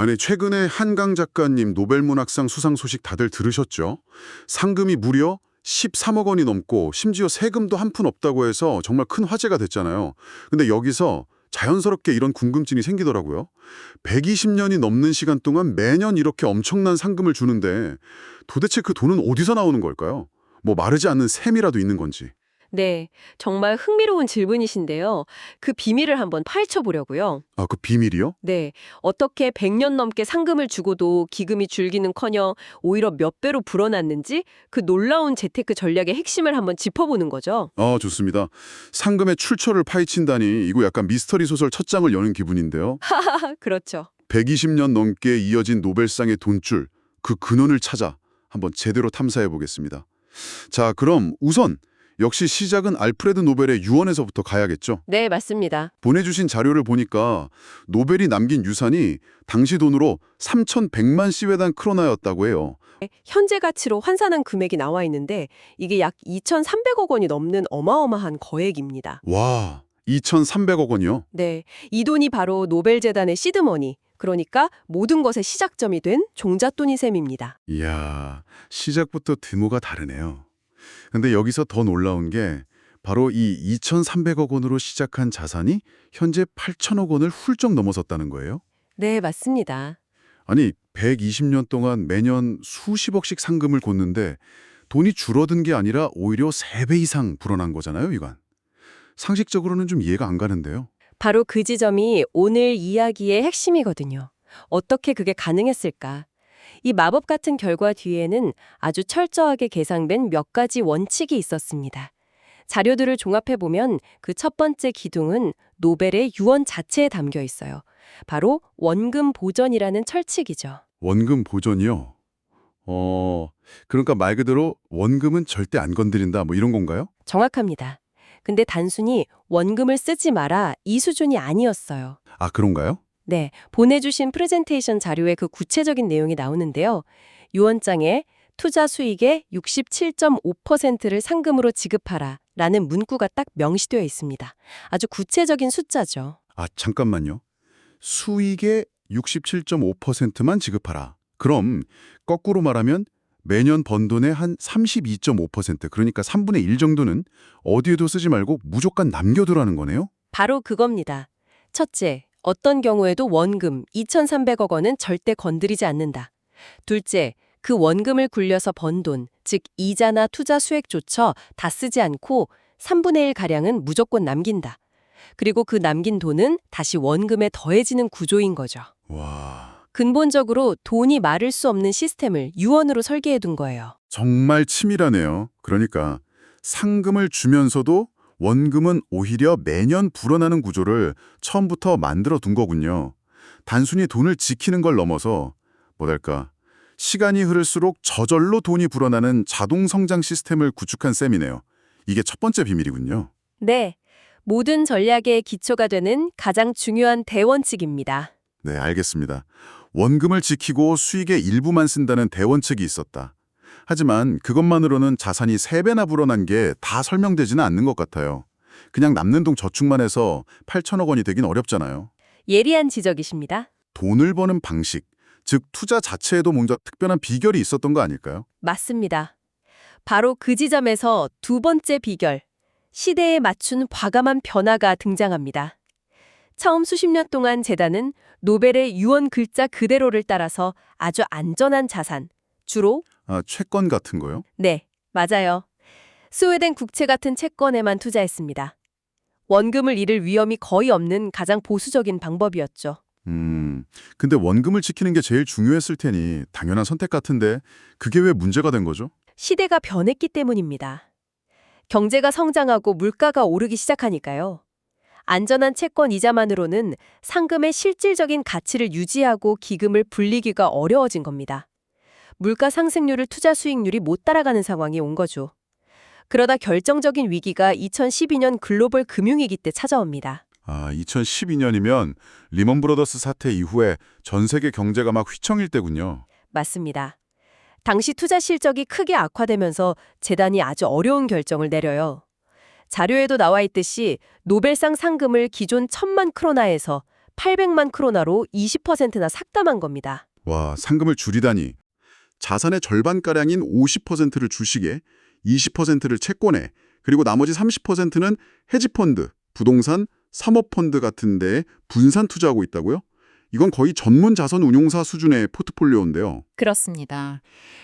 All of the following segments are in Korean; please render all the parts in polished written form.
아니, 최근에 한강 작가님 노벨문학상 수상 소식 다들 들으셨죠? 상금이 무려 13억 원이 넘고 심지어 세금도 한 푼 없다고 해서 정말 큰 화제가 됐잖아요. 근데 여기서 자연스럽게 이런 궁금증이 생기더라고요. 120년이 넘는 시간 동안 매년 이렇게 엄청난 상금을 주는데 도대체 그 돈은 어디서 나오는 걸까요? 뭐 마르지 않는 셈이라도 있는 건지. 네, 정말 흥미로운 질문이신데요. 그 비밀을 한번 파헤쳐 보려고요. 아, 그 비밀이요? 네, 어떻게 100년 넘게 상금을 주고도 기금이 줄기는커녕 오히려 몇 배로 불어났는지 그 놀라운 재테크 전략의 핵심을 한번 짚어보는 거죠. 아, 좋습니다. 상금의 출처를 파헤친다니 이거 약간 미스터리 소설 첫 장을 여는 기분인데요. 그렇죠. 120년 넘게 이어진 노벨상의 돈줄, 그 근원을 찾아 한번 제대로 탐사해 보겠습니다. 자, 그럼 우선 역시 시작은 알프레드 노벨의 유언에서부터 가야겠죠. 네, 맞습니다. 보내주신 자료를 보니까 노벨이 남긴 유산이 당시 돈으로 3,100만 시웨단 크로나였다고 해요. 현재 가치로 환산한 금액이 나와 있는데 이게 약 2,300억 원이 넘는 어마어마한 거액입니다. 와, 2,300억 원이요? 네, 이 돈이 바로 노벨재단의 시드머니, 그러니까 모든 것의 시작점이 된 종잣돈이 셈입니다. 이야, 시작부터 규모가 다르네요. 근데 여기서 더 놀라운 게 바로 이 2,300억 원으로 시작한 자산이 현재 8천억 원을 훌쩍 넘어섰다는 거예요? 네, 맞습니다. 아니, 120년 동안 매년 수십억씩 상금을 걷는데 돈이 줄어든 게 아니라 오히려 3배 이상 불어난 거잖아요, 이건. 상식적으로는 좀 이해가 안 가는데요. 바로 그 지점이 오늘 이야기의 핵심이거든요. 어떻게 그게 가능했을까? 이 마법 같은 결과 뒤에는 아주 철저하게 계상된 몇 가지 원칙이 있었습니다. 자료들을 종합해보면 그 첫 번째 기둥은 노벨의 유언 자체에 담겨 있어요. 바로 원금 보전이라는 철칙이죠. 원금 보존이요? 그러니까 말 그대로 원금은 절대 안 건드린다, 뭐 이런 건가요? 정확합니다. 근데 단순히 원금을 쓰지 마라 이 수준이 아니었어요. 아, 그런가요? 네, 보내주신 프레젠테이션 자료에 그 구체적인 내용이 나오는데요. 유언장에 투자 수익의 67.5%를 상금으로 지급하라 라는 문구가 딱 명시되어 있습니다. 아주 구체적인 숫자죠. 아, 잠깐만요. 수익의 67.5%만 지급하라. 그럼 거꾸로 말하면 매년 번 돈의 한 32.5%, 그러니까 3분의 1 정도는 어디에도 쓰지 말고 무조건 남겨두라는 거네요? 바로 그겁니다. 첫째, 어떤 경우에도 원금 2,300억 원은 절대 건드리지 않는다. 둘째, 그 원금을 굴려서 번 돈, 즉 이자나 투자 수익조차 다 쓰지 않고 3분의 1가량은 무조건 남긴다. 그리고 그 남긴 돈은 다시 원금에 더해지는 구조인 거죠. 와, 근본적으로 돈이 마를 수 없는 시스템을 유언으로 설계해 둔 거예요. 정말 치밀하네요. 그러니까 상금을 주면서도 원금은 오히려 매년 불어나는 구조를 처음부터 만들어 둔 거군요. 단순히 돈을 지키는 걸 넘어서 뭐랄까, 시간이 흐를수록 저절로 돈이 불어나는 자동 성장 시스템을 구축한 셈이네요. 이게 첫 번째 비밀이군요. 네, 모든 전략의 기초가 되는 가장 중요한 대원칙입니다. 네, 알겠습니다. 원금을 지키고 수익의 일부만 쓴다는 대원칙이 있었다. 하지만 그것만으로는 자산이 3배나 불어난 게 다 설명되지는 않는 것 같아요. 그냥 남는 돈 저축만 해서 8천억 원이 되긴 어렵잖아요. 예리한 지적이십니다. 돈을 버는 방식, 즉 투자 자체에도 뭔가 특별한 비결이 있었던 거 아닐까요? 맞습니다. 바로 그 지점에서 두 번째 비결, 시대에 맞춘 과감한 변화가 등장합니다. 처음 수십 년 동안 재단은 노벨의 유언 글자 그대로를 따라서 아주 안전한 자산, 주로 아, 채권 같은 거요? 네, 맞아요. 스웨덴 국채 같은 채권에만 투자했습니다. 원금을 잃을 위험이 거의 없는 가장 보수적인 방법이었죠. 근데 원금을 지키는 게 제일 중요했을 테니 당연한 선택 같은데 그게 왜 문제가 된 거죠? 시대가 변했기 때문입니다. 경제가 성장하고 물가가 오르기 시작하니까요. 안전한 채권 이자만으로는 상금의 실질적인 가치를 유지하고 기금을 불리기가 어려워진 겁니다. 물가 상승률을 투자 수익률이 못 따라가는 상황이 온 거죠. 그러다 결정적인 위기가 2012년 글로벌 금융위기 때 찾아옵니다. 아, 2012년이면 리먼 브러더스 사태 이후에 전 세계 경제가 막 휘청일 때군요. 맞습니다. 당시 투자 실적이 크게 악화되면서 재단이 아주 어려운 결정을 내려요. 자료에도 나와 있듯이 노벨상 상금을 기존 1,000만 크로나에서 800만 크로나로 20%나 삭감한 겁니다. 와, 상금을 줄이다니. 자산의 절반가량인 50%를 주식에, 20%를 채권에, 그리고 나머지 30%는 헤지펀드, 부동산, 사모펀드 같은 데에 분산 투자하고 있다고요? 이건 거의 전문 자선 운용사 수준의 포트폴리오인데요. 그렇습니다.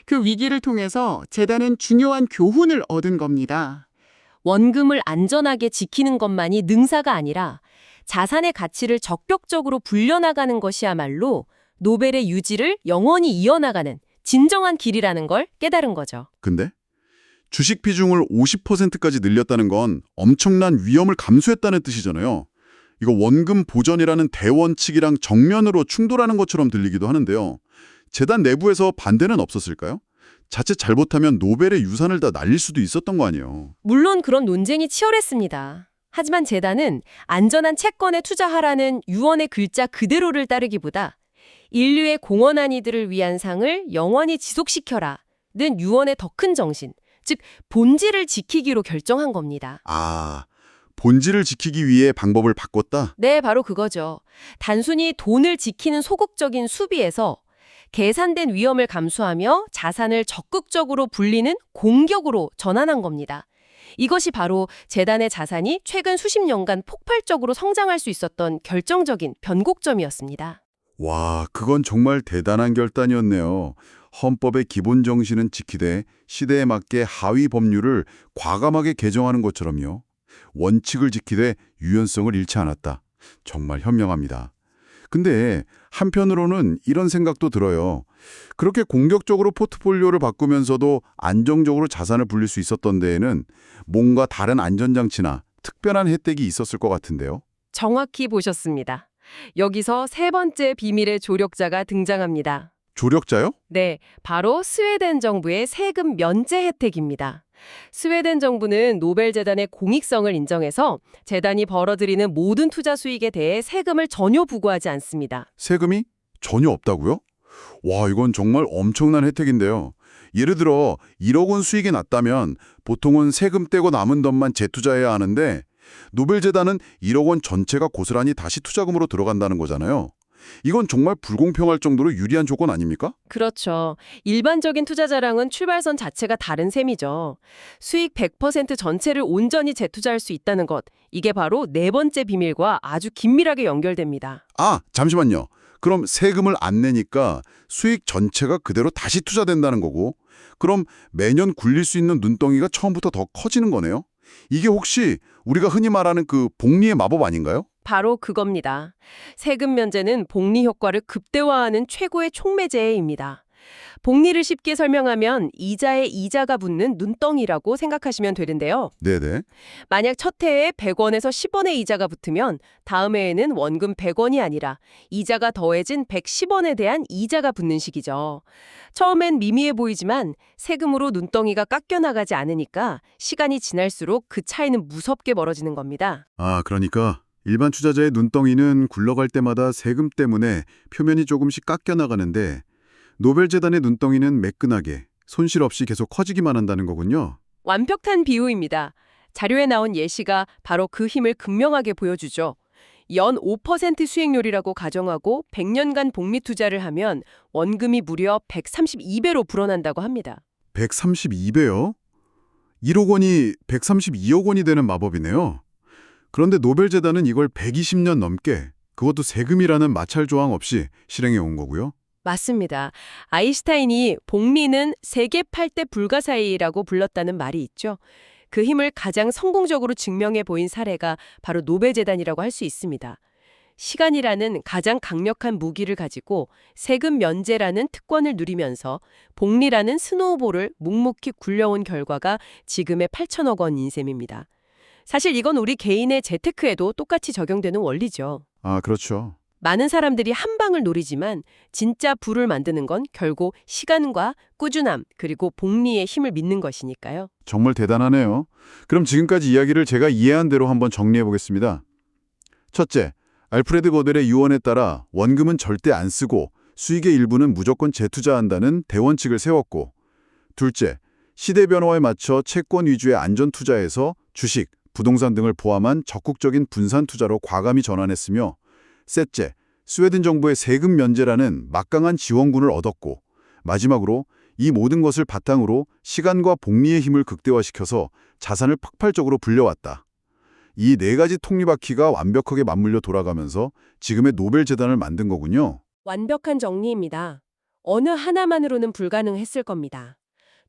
그 위기를 통해서 재단은 중요한 교훈을 얻은 겁니다. 원금을 안전하게 지키는 것만이 능사가 아니라 자산의 가치를 적격적으로 불려나가는 것이야말로 노벨의 유지를 영원히 이어나가는 진정한 길이라는 걸 깨달은 거죠. 근데 주식 비중을 50%까지 늘렸다는 건 엄청난 위험을 감수했다는 뜻이잖아요. 이거 원금 보전이라는 대원칙이랑 정면으로 충돌하는 것처럼 들리기도 하는데요. 재단 내부에서 반대는 없었을까요? 자칫 잘못하면 노벨의 유산을 다 날릴 수도 있었던 거 아니에요. 물론 그런 논쟁이 치열했습니다. 하지만 재단은 안전한 채권에 투자하라는 유언의 글자 그대로를 따르기보다 인류의 공헌한 이들을 위한 상을 영원히 지속시켜라는 유언의 더 큰 정신, 즉 본질을 지키기로 결정한 겁니다. 아, 본질을 지키기 위해 방법을 바꿨다? 네, 바로 그거죠. 단순히 돈을 지키는 소극적인 수비에서 계산된 위험을 감수하며 자산을 적극적으로 불리는 공격으로 전환한 겁니다. 이것이 바로 재단의 자산이 최근 수십 년간 폭발적으로 성장할 수 있었던 결정적인 변곡점이었습니다. 와, 그건 정말 대단한 결단이었네요. 헌법의 기본 정신은 지키되 시대에 맞게 하위 법률을 과감하게 개정하는 것처럼요. 원칙을 지키되 유연성을 잃지 않았다. 정말 현명합니다. 근데 한편으로는 이런 생각도 들어요. 그렇게 공격적으로 포트폴리오를 바꾸면서도 안정적으로 자산을 불릴 수 있었던 데에는 뭔가 다른 안전장치나 특별한 혜택이 있었을 것 같은데요. 정확히 보셨습니다. 여기서 세 번째 비밀의 조력자가 등장합니다. 조력자요? 네, 바로 스웨덴 정부의 세금 면제 혜택입니다. 스웨덴 정부는 노벨재단의 공익성을 인정해서 재단이 벌어들이는 모든 투자 수익에 대해 세금을 전혀 부과하지 않습니다. 세금이 전혀 없다고요? 와, 이건 정말 엄청난 혜택인데요. 예를 들어 1억 원 수익이 났다면 보통은 세금 떼고 남은 돈만 재투자해야 하는데 노벨재단은 1억 원 전체가 고스란히 다시 투자금으로 들어간다는 거잖아요. 이건 정말 불공평할 정도로 유리한 조건 아닙니까? 그렇죠. 일반적인 투자자랑은 출발선 자체가 다른 셈이죠. 수익 100% 전체를 온전히 재투자할 수 있다는 것, 이게 바로 네 번째 비밀과 아주 긴밀하게 연결됩니다. 아, 잠시만요. 그럼 세금을 안 내니까 수익 전체가 그대로 다시 투자된다는 거고, 그럼 매년 굴릴 수 있는 눈덩이가 처음부터 더 커지는 거네요? 이게 혹시 우리가 흔히 말하는 그 복리의 마법 아닌가요? 바로 그겁니다. 세금 면제는 복리 효과를 극대화하는 최고의 촉매제입니다. 복리를 쉽게 설명하면 이자에 이자가 붙는 눈덩이라고 생각하시면 되는데요. 네네. 만약 첫 해에 100원에서 10원의 이자가 붙으면 다음 해에는 원금 100원이 아니라 이자가 더해진 110원에 대한 이자가 붙는 식이죠. 처음엔 미미해 보이지만 세금으로 눈덩이가 깎여나가지 않으니까 시간이 지날수록 그 차이는 무섭게 멀어지는 겁니다. 아, 그러니까 일반 투자자의 눈덩이는 굴러갈 때마다 세금 때문에 표면이 조금씩 깎여나가는데 노벨재단의 눈덩이는 매끈하게 손실 없이 계속 커지기만 한다는 거군요. 완벽한 비유입니다. 자료에 나온 예시가 바로 그 힘을 극명하게 보여주죠. 연 5% 수익률이라고 가정하고 100년간 복리 투자를 하면 원금이 무려 132배로 불어난다고 합니다. 132배요? 1억 원이 132억 원이 되는 마법이네요. 그런데 노벨재단은 이걸 120년 넘게, 그것도 세금이라는 마찰 조항 없이 실행해 온 거고요. 맞습니다. 아인슈타인이 복리는 세계 8대 불가사의라고 불렀다는 말이 있죠. 그 힘을 가장 성공적으로 증명해 보인 사례가 바로 노벨재단이라고 할 수 있습니다. 시간이라는 가장 강력한 무기를 가지고 세금 면제라는 특권을 누리면서 복리라는 스노우볼을 묵묵히 굴려온 결과가 지금의 8천억 원인 셈입니다. 사실 이건 우리 개인의 재테크에도 똑같이 적용되는 원리죠. 아, 그렇죠. 많은 사람들이 한 방을 노리지만 진짜 부를 만드는 건 결국 시간과 꾸준함 그리고 복리의 힘을 믿는 것이니까요. 정말 대단하네요. 그럼 지금까지 이야기를 제가 이해한 대로 한번 정리해 보겠습니다. 첫째, 알프레드 거델의 유언에 따라 원금은 절대 안 쓰고 수익의 일부는 무조건 재투자한다는 대원칙을 세웠고, 둘째, 시대 변화에 맞춰 채권 위주의 안전 투자에서 주식, 부동산 등을 포함한 적극적인 분산 투자로 과감히 전환했으며, 셋째, 스웨덴 정부의 세금 면제라는 막강한 지원군을 얻었고, 마지막으로 이 모든 것을 바탕으로 시간과 복리의 힘을 극대화시켜서 자산을 폭발적으로 불려왔다. 이 네 가지 톱니바퀴가 완벽하게 맞물려 돌아가면서 지금의 노벨재단을 만든 거군요. 완벽한 정리입니다. 어느 하나만으로는 불가능했을 겁니다.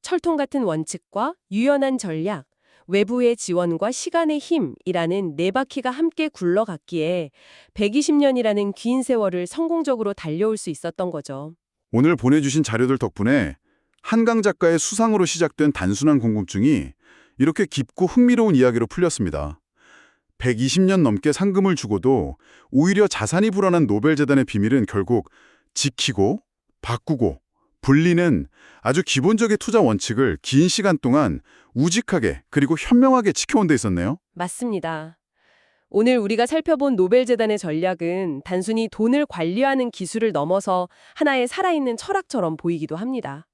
철통 같은 원칙과 유연한 전략, 외부의 지원과 시간의 힘이라는 네 바퀴가 함께 굴러갔기에 120년이라는 긴 세월을 성공적으로 달려올 수 있었던 거죠. 오늘 보내주신 자료들 덕분에 한강 작가의 수상으로 시작된 단순한 궁금증이 이렇게 깊고 흥미로운 이야기로 풀렸습니다. 120년 넘게 상금을 주고도 오히려 자산이 불어난 노벨재단의 비밀은 결국 지키고 바꾸고 분리는 아주 기본적인 투자 원칙을 긴 시간 동안 우직하게 그리고 현명하게 지켜온 데 있었네요. 맞습니다. 오늘 우리가 살펴본 노벨재단의 전략은 단순히 돈을 관리하는 기술을 넘어서 하나의 살아있는 철학처럼 보이기도 합니다.